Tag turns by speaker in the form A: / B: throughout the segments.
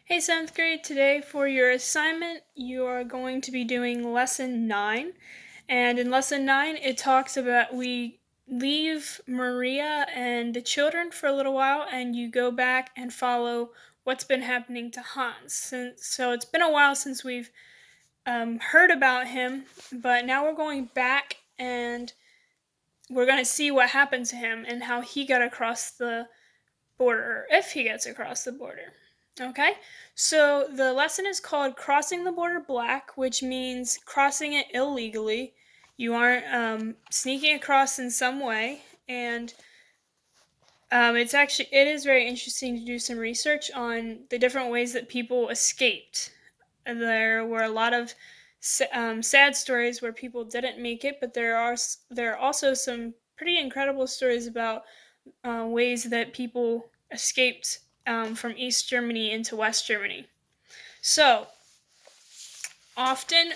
A: Hey, 7th grade, today for your assignment, you are going to be doing lesson 9. And in lesson 9, it talks about we leave Maria and the children for a little while, and you go back and follow what's been happening to Hans. So it's been a while since we've heard about him, but now we're going back and we're going to see what happened to him and how he got across the border, if he gets across the border. Okay, so the lesson is called Crossing the Border Black, which means crossing it illegally. You aren't sneaking across in some way, and it is very interesting to do some research on the different ways that people escaped. There were a lot of sad stories where people didn't make it, but there are also some pretty incredible stories about ways that people escaped from East Germany into West Germany. So, often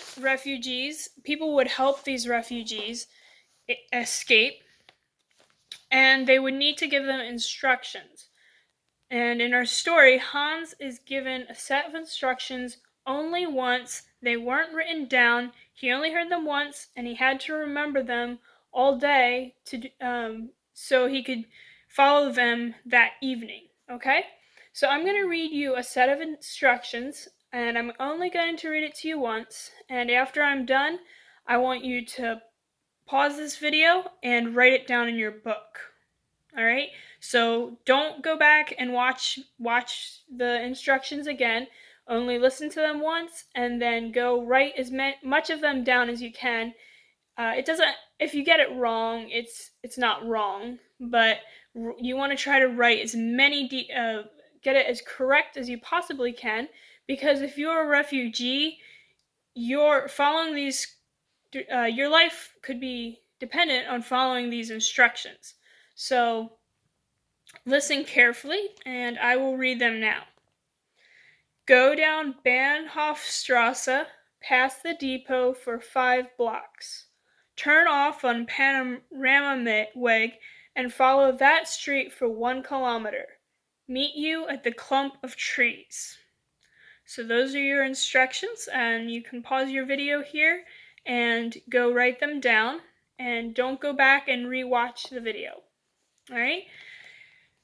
A: people would help these refugees escape, and they would need to give them instructions. And in our story, Hans is given a set of instructions only once. They weren't written down. He only heard them once, and he had to remember them all day so he could follow them that evening. Okay? So I'm going to read you a set of instructions, and I'm only going to read it to you once. And after I'm done, I want you to pause this video and write it down in your book. All right? So don't go back and watch the instructions again. Only listen to them once and then go write as much of them down as you can. It doesn't. If you get it wrong, it's not wrong, but you want to try to write as many get it as correct as you possibly can, because if you're a refugee, you're following these. Your life could be dependent on following these instructions. So listen carefully, and I will read them now. Go down Bahnhofstrasse, past the depot for 5 blocks. Turn off on Panoramaweg and follow that street for 1 kilometer. Meet you at the clump of trees. So those are your instructions, and you can pause your video here and go write them down, and don't go back and rewatch the video. All right?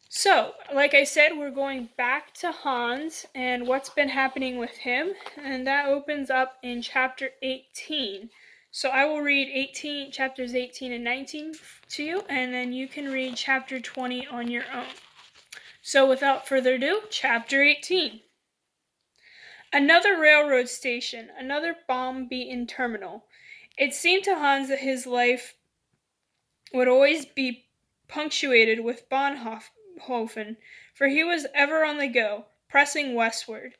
A: So, like I said, we're going back to Hans and what's been happening with him, and that opens up in chapter 18. So I will read chapters 18 and 19 to you, and then you can read chapter 20 on your own. So without further ado, chapter 18. Another railroad station, another bomb-beaten terminal. It seemed to Hans that his life would always be punctuated with Bonhoeffer, for he was ever on the go, pressing westward.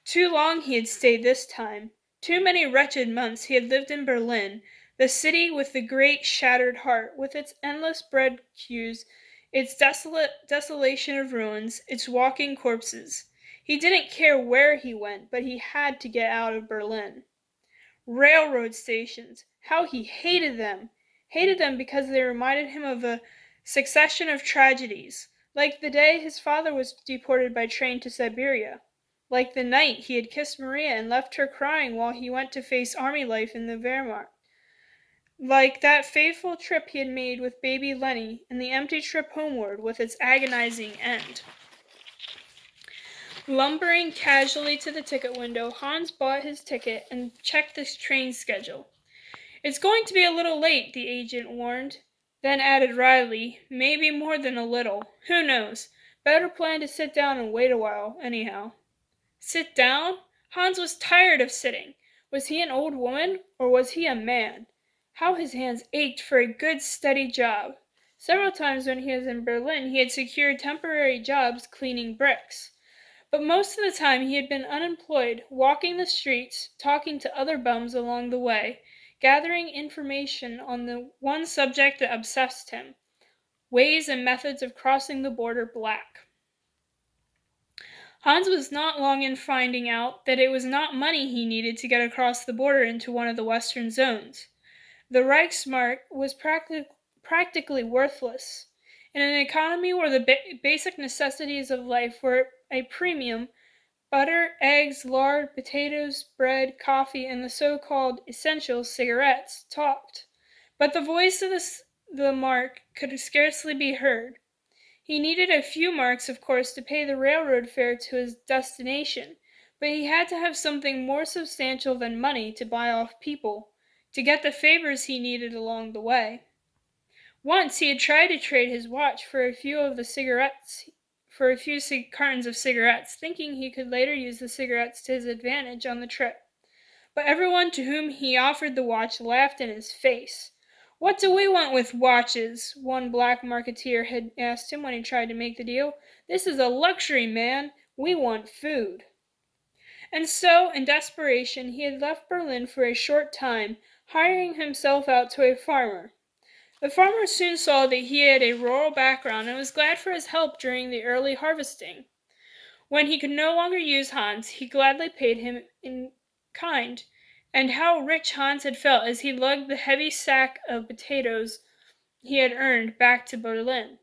A: Too long he had stayed this time. Too many wretched months he had lived in Berlin, the city with the great shattered heart, with its endless bread queues, its desolation of ruins, its walking corpses. He didn't care where he went, but he had to get out of Berlin. Railroad stations! How he hated them! Hated them because they reminded him of a succession of tragedies, like the day his father was deported by train to Siberia, like the night he had kissed Maria and left her crying while he went to face army life in the Wehrmacht, like that fateful trip he had made with baby Lenny, and the empty trip homeward with its agonizing end. Lumbering casually to the ticket window, Hans bought his ticket and checked the train schedule. "It's going to be a little late," the agent warned, then added wryly, "maybe more than a little. Who knows? Better plan to sit down and wait a while, anyhow." Sit down? Hans was tired of sitting. Was he an old woman, or was he a man? How his hands ached for a good, steady job. Several times when he was in Berlin he had secured temporary jobs cleaning bricks. But most of the time he had been unemployed, walking the streets, talking to other bums along the way, gathering information on the one subject that obsessed him: ways and methods of crossing the border black. Hans was not long in finding out that it was not money he needed to get across the border into one of the western zones. The Reichsmark was practically worthless. In an economy where the basic necessities of life were a premium, Butter, eggs, lard, potatoes, bread, coffee, and the so-called essential cigarettes talked. But the voice of the mark could scarcely be heard. He needed a few marks, of course, to pay the railroad fare to his destination, but he had to have something more substantial than money to buy off people, to get the favors he needed along the way. Once he had tried to trade his watch for a few cartons of cigarettes, thinking he could later use the cigarettes to his advantage on the trip. But everyone to whom he offered the watch laughed in his face. "What do we want with watches?" one black marketeer had asked him when he tried to make the deal. "This is a luxury, man. We want food." And so, in desperation, he had left Berlin for a short time, hiring himself out to a farmer. The farmer soon saw that he had a rural background and was glad for his help during the early harvesting. When he could no longer use Hans, he gladly paid him in kind. And how rich Hans had felt as he lugged the heavy sack of potatoes he had earned back to Berlin.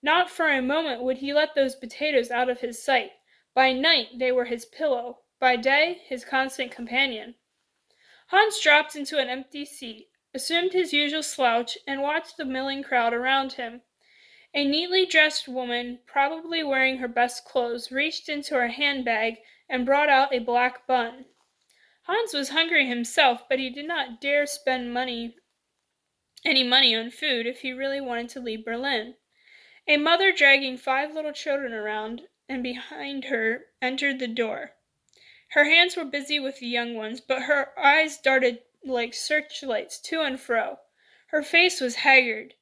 A: Not for a moment would he let those potatoes out of his sight. By night they were his pillow, by day his constant companion. Hans dropped into an empty seat, assumed his usual slouch, and watched the milling crowd around him. A neatly dressed woman, probably wearing her best clothes, reached into her handbag and brought out a black bun. Hans was hungry himself, but he did not dare spend any money on food if he really wanted to leave Berlin. A mother dragging 5 little children around and behind her entered the door. Her hands were busy with the young ones, but her eyes darted like searchlights to and fro. Her face was haggard.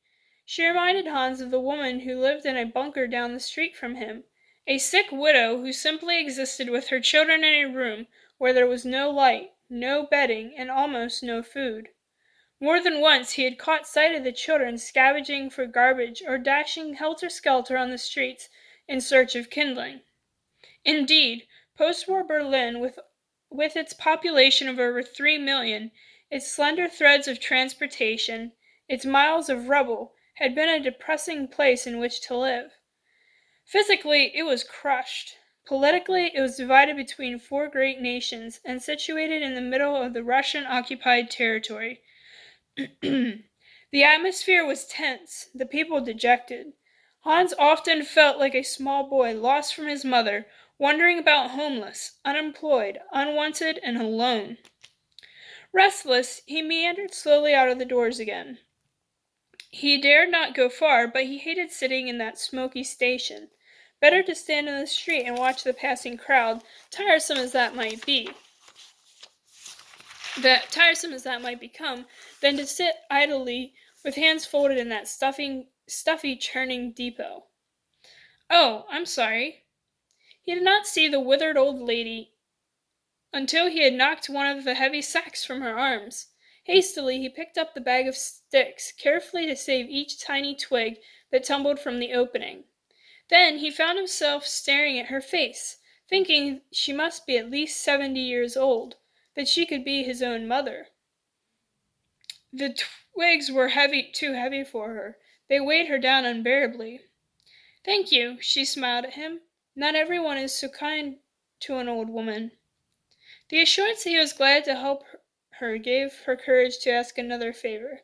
A: She reminded Hans of the woman who lived in a bunker down the street from him, a sick widow who simply existed with her children in a room where there was no light, no bedding, and almost no food. More than once he had caught sight of the children scavenging for garbage or dashing helter-skelter on the streets in search of kindling. Indeed, post-war Berlin, with its population of over 3 million, its slender threads of transportation, its miles of rubble, had been a depressing place in which to live. Physically, it was crushed. Politically, it was divided between 4 great nations and situated in the middle of the Russian-occupied territory. The atmosphere was tense, the people dejected. Hans often felt like a small boy lost from his mother, wandering about homeless, unemployed, unwanted, and alone. Restless, he meandered slowly out of the doors again. He dared not go far, but he hated sitting in that smoky station. Better to stand in the street and watch the passing crowd, tiresome as that might become, than to sit idly with hands folded in that stuffy churning depot. "Oh, I'm sorry." He did not see the withered old lady until he had knocked one of the heavy sacks from her arms. Hastily he picked up the bag of sticks, carefully to save each tiny twig that tumbled from the opening. Then he found himself staring at her face, thinking she must be at least 70 years old, that she could be his own mother. The twigs were too heavy for her. They weighed her down unbearably. "Thank you," she smiled at him. "Not everyone is so kind to an old woman." The assurance that he was glad to help her gave her courage to ask another favor.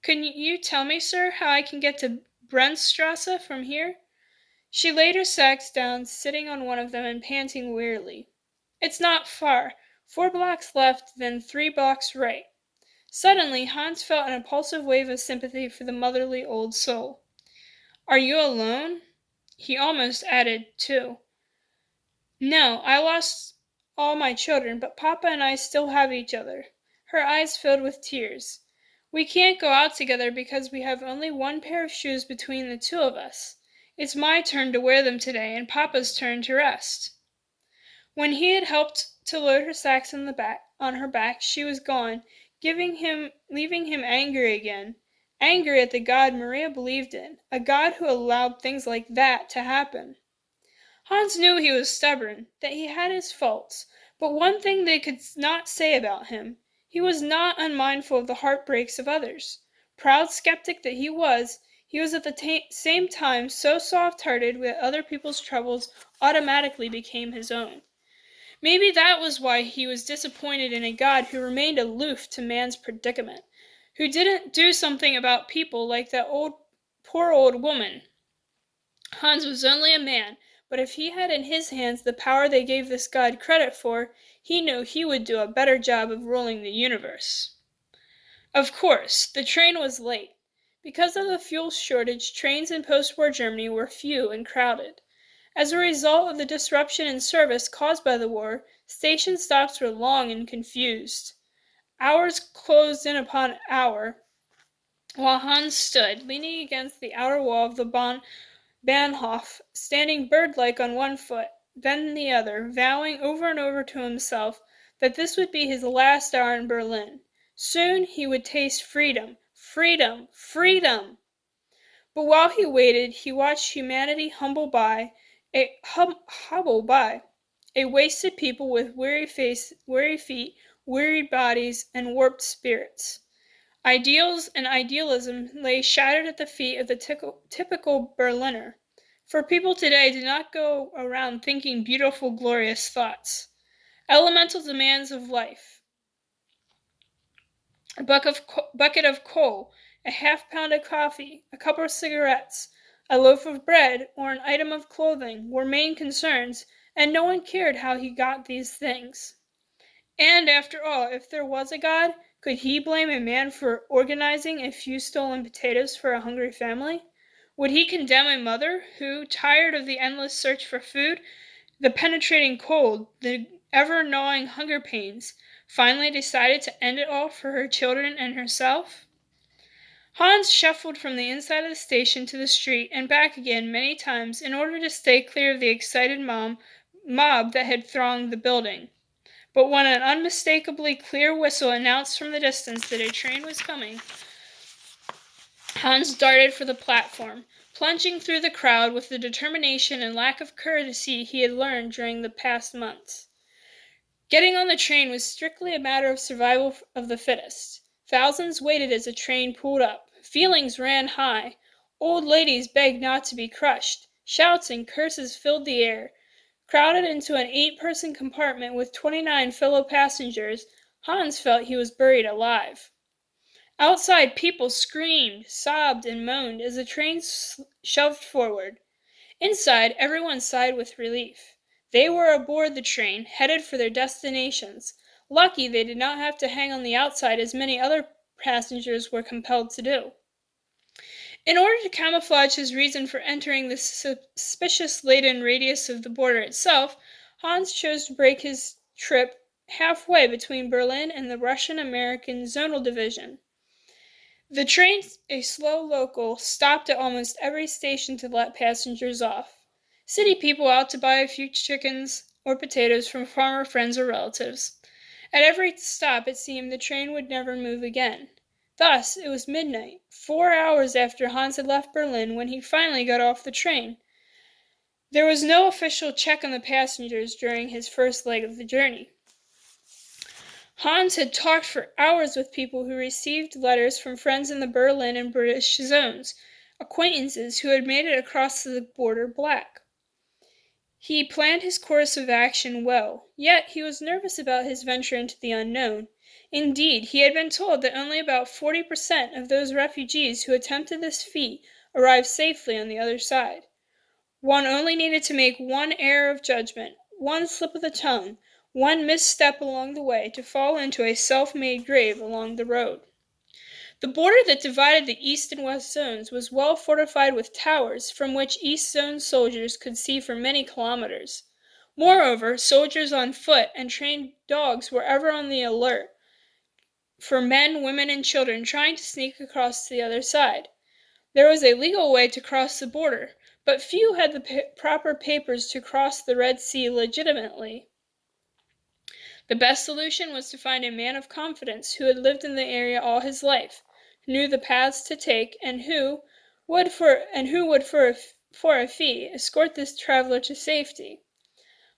A: "Can you tell me, sir, how I can get to Brennstrasse from here?" She laid her sacks down, sitting on one of them and panting wearily. "It's not far. 4 blocks left, then 3 blocks right." Suddenly, Hans felt an impulsive wave of sympathy for the motherly old soul. "Are you alone?" He almost added, "too." "No, I lost all my children, but Papa and I still have each other." Her eyes filled with tears. "We can't go out together because we have only 1 pair of shoes between the 2 of us. It's my turn to wear them today, and Papa's turn to rest." When he had helped to load her sacks on her back, she was gone, leaving him angry again. Angry at the God Maria believed in, a God who allowed things like that to happen. Hans knew he was stubborn, that he had his faults, but one thing they could not say about him: he was not unmindful of the heartbreaks of others. Proud skeptic that he was at the same time so soft-hearted with other people's troubles automatically became his own. Maybe that was why he was disappointed in a God who remained aloof to man's predicament, who didn't do something about people like that poor old woman. Hans was only a man, but if he had in his hands the power they gave this God credit for, he knew he would do a better job of ruling the universe. Of course, the train was late. Because of the fuel shortage, trains in post-war Germany were few and crowded. As a result of the disruption in service caused by the war, station stops were long and confused. Hours closed in upon hour, while Hans stood, leaning against the outer wall of the Bahnhof, standing bird-like on one foot, then the other, vowing over and over to himself that this would be his last hour in Berlin. Soon he would taste freedom, freedom, freedom! But while he waited, he watched humanity hobble by, a wasted people with weary feet, wearied bodies, and warped spirits. Ideals and idealism lay shattered at the feet of the typical Berliner. For people today do not go around thinking beautiful, glorious thoughts. Elemental demands of life. A bucket of coal, a half-pound of coffee, a couple of cigarettes, a loaf of bread, or an item of clothing were main concerns, and no one cared how he got these things. And after all, if there was a God, could he blame a man for organizing a few stolen potatoes for a hungry family? Would he condemn a mother who, tired of the endless search for food, the penetrating cold, the ever-gnawing hunger pains, finally decided to end it all for her children and herself? Hans shuffled from the inside of the station to the street and back again many times in order to stay clear of the excited mob that had thronged the building. But when an unmistakably clear whistle announced from the distance that a train was coming, Hans darted for the platform, plunging through the crowd with the determination and lack of courtesy he had learned during the past months. Getting on the train was strictly a matter of survival of the fittest. Thousands waited as the train pulled up. Feelings ran high. Old ladies begged not to be crushed. Shouts and curses filled the air. Crowded into an 8-person compartment with 29 fellow passengers, Hans felt he was buried alive. Outside, people screamed, sobbed, and moaned as the train shoved forward. Inside, everyone sighed with relief. They were aboard the train, headed for their destinations. Lucky they did not have to hang on the outside as many other passengers were compelled to do. In order to camouflage his reason for entering the suspicious-laden radius of the border itself, Hans chose to break his trip halfway between Berlin and the Russian-American Zonal Division. The train, a slow local, stopped at almost every station to let passengers off. City people out to buy a few chickens or potatoes from farmer friends or relatives. At every stop, it seemed, the train would never move again. Thus, it was midnight, 4 hours after Hans had left Berlin, when he finally got off the train. There was no official check on the passengers during his first leg of the journey. Hans had talked for hours with people who received letters from friends in the Berlin and British zones, acquaintances who had made it across the border black. He planned his course of action well, yet he was nervous about his venture into the unknown. Indeed, he had been told that only about 40% of those refugees who attempted this feat arrived safely on the other side. One only needed to make one error of judgment, one slip of the tongue, one misstep along the way to fall into a self-made grave along the road. The border that divided the East and West zones was well fortified with towers from which East Zone soldiers could see for many kilometers. Moreover, soldiers on foot and trained dogs were ever on the alert for men, women, and children trying to sneak across to the other side. There was a legal way to cross the border, but few had the proper papers to cross the Red Sea legitimately. The best solution was to find a man of confidence who had lived in the area all his life, who knew the paths to take, and who would for a fee escort this traveler to safety.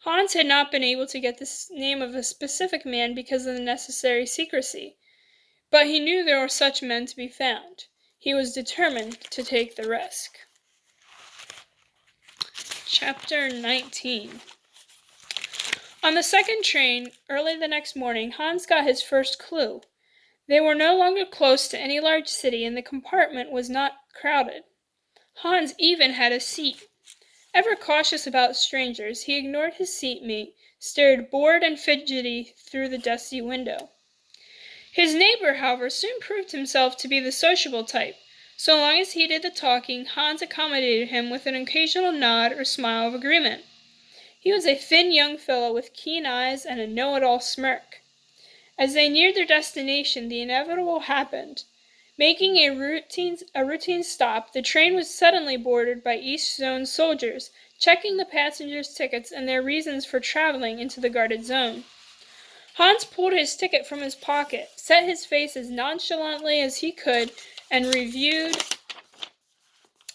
A: Hans had not been able to get the name of a specific man because of the necessary secrecy, but he knew there were such men to be found. He was determined to take the risk. Chapter 19. On the second train, early the next morning, Hans got his first clue. They were no longer close to any large city, and the compartment was not crowded. Hans even had a seat. Ever cautious about strangers, he ignored his seatmate, stared bored and fidgety through the dusty window. His neighbor, however, soon proved himself to be the sociable type. So long as he did the talking, Hans accommodated him with an occasional nod or smile of agreement. He was a thin young fellow with keen eyes and a know-it-all smirk. As they neared their destination, the inevitable happened. Making a routine stop, the train was suddenly boarded by East Zone soldiers, checking the passengers' tickets and their reasons for traveling into the guarded zone. Hans pulled his ticket from his pocket, set his face as nonchalantly as he could, and reviewed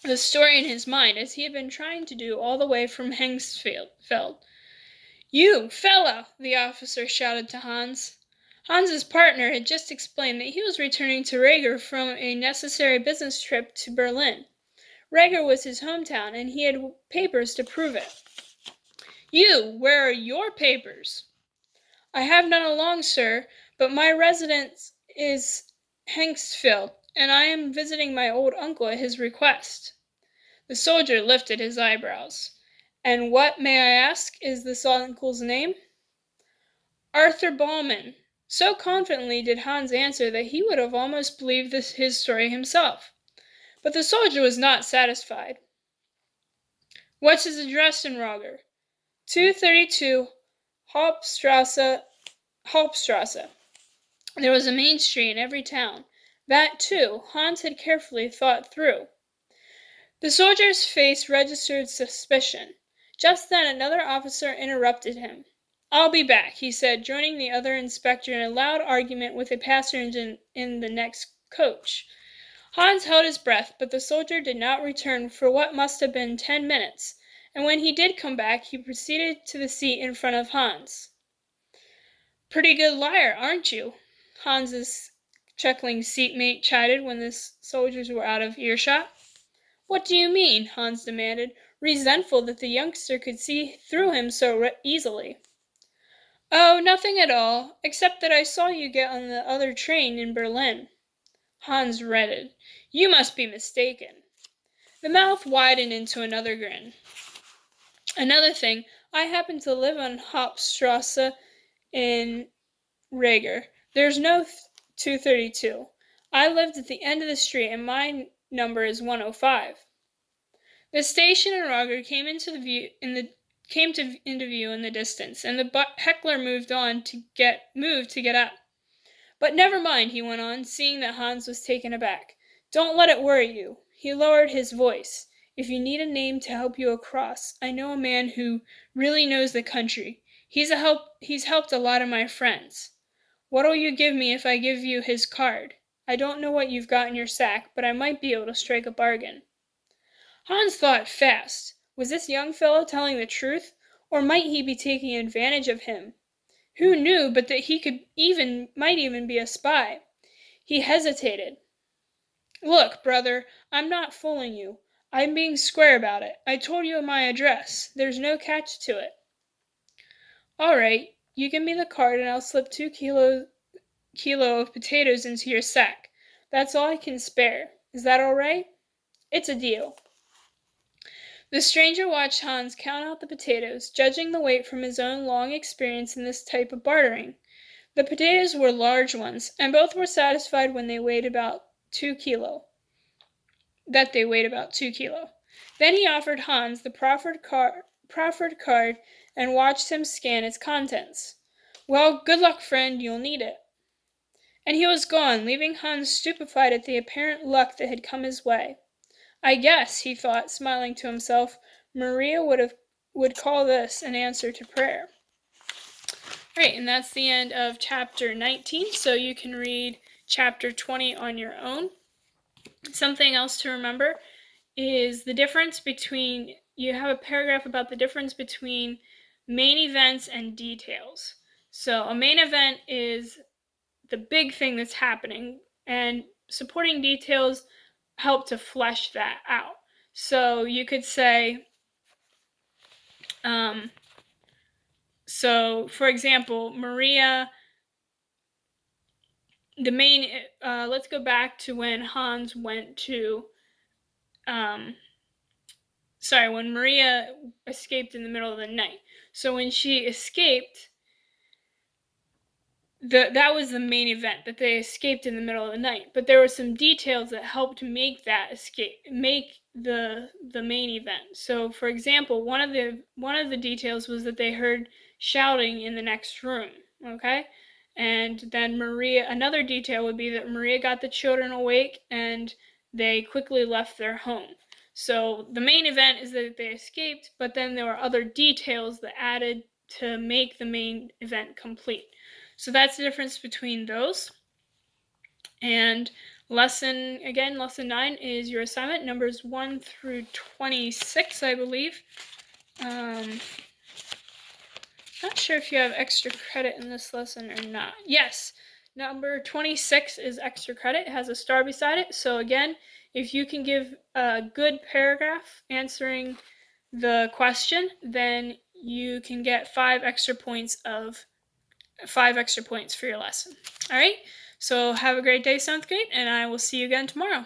A: the story in his mind, as he had been trying to do all the way from Hengstfeld. "You, fellow!" the officer shouted to Hans. Hans's partner had just explained that he was returning to Reger from a necessary business trip to Berlin. Reger was his hometown, and he had papers to prove it. "You, where are your papers?" "I have none along, sir, but my residence is Hengstfeld, and I am visiting my old uncle at his request." The soldier lifted his eyebrows. "And what, may I ask, is this uncle's name?" "Arthur Ballman." So confidently did Hans answer that he would have almost believed his story himself. But the soldier was not satisfied. "What's his address in Reger?" 232 Hauptstrasse. There was a main street in every town. That, too, Hans had carefully thought through. The soldier's face registered suspicion. Just then another officer interrupted him. "I'll be back," he said, joining the other inspector in a loud argument with a passenger in the next coach. Hans held his breath, but the soldier did not return for what must have been 10 minutes, and when he did come back, he proceeded to the seat in front of Hans. "Pretty good liar, aren't you?" Hans's chuckling seatmate chided when the soldiers were out of earshot. "What do you mean?" Hans demanded, resentful that the youngster could see through him so easily. "Oh, nothing at all, except that I saw you get on the other train in Berlin." Hans reddened. "You must be mistaken." The mouth widened into another grin. "Another thing, I happen to live on Hauptstrasse in Reger. There's no 232. I lived at the end of the street, and my number is 105. The station in Reger came into view in the distance, and the heckler moved to get up. "But never mind," he went on, seeing that Hans was taken aback. "Don't let it worry you." He lowered his voice. "If you need a name to help you across, I know a man who really knows the country. He's helped a lot of my friends. What'll you give me if I give you his card? I don't know what you've got in your sack, but I might be able to strike a bargain." Hans thought fast. Was this young fellow telling the truth, or might he be taking advantage of him? Who knew but that he might even be a spy? He hesitated. "Look, brother, I'm not fooling you. I'm being square about it. I told you my address. There's no catch to it." "All right. You give me the card and I'll slip 2 kilo of potatoes into your sack. That's all I can spare. Is that all right?" "It's a deal." The stranger watched Hans count out the potatoes, judging the weight from his own long experience in this type of bartering. The potatoes were large ones, and both were satisfied when they weighed about 2 kilo. Then he offered Hans the proffered card and watched him scan its contents. "Well, good luck, friend, you'll need it." And he was gone, leaving Hans stupefied at the apparent luck that had come his way. "I guess," he thought, smiling to himself, "Maria would call this an answer to prayer." Right, and that's the end of chapter 19, so you can read chapter 20 on your own. Something else to remember is the difference between, you have a paragraph about the difference between main events and details. So a main event is the big thing that's happening, and supporting details help to flesh that out. So you could say, So, for example, Maria, let's go back to when Hans went to, when Maria escaped in the middle of the night. So when she escaped, that was the main event, that they escaped in the middle of the night. But there were some details that helped make that escape, make the main event. So, for example, one of the details was that they heard shouting in the next room. Okay, and then another detail would be that Maria got the children awake and they quickly left their home. So the main event is that they escaped, but then there were other details that added to make the main event complete. So that's the difference between those. And lesson 9 is your assignment, numbers 1 through 26, I believe. Not sure if you have extra credit in this lesson or not. Yes, number 26 is extra credit. It has a star beside it. So again, if you can give a good paragraph answering the question, then you can get 5 extra points for your lesson. All right, so have a great day, 7th grade, and I will see you again tomorrow.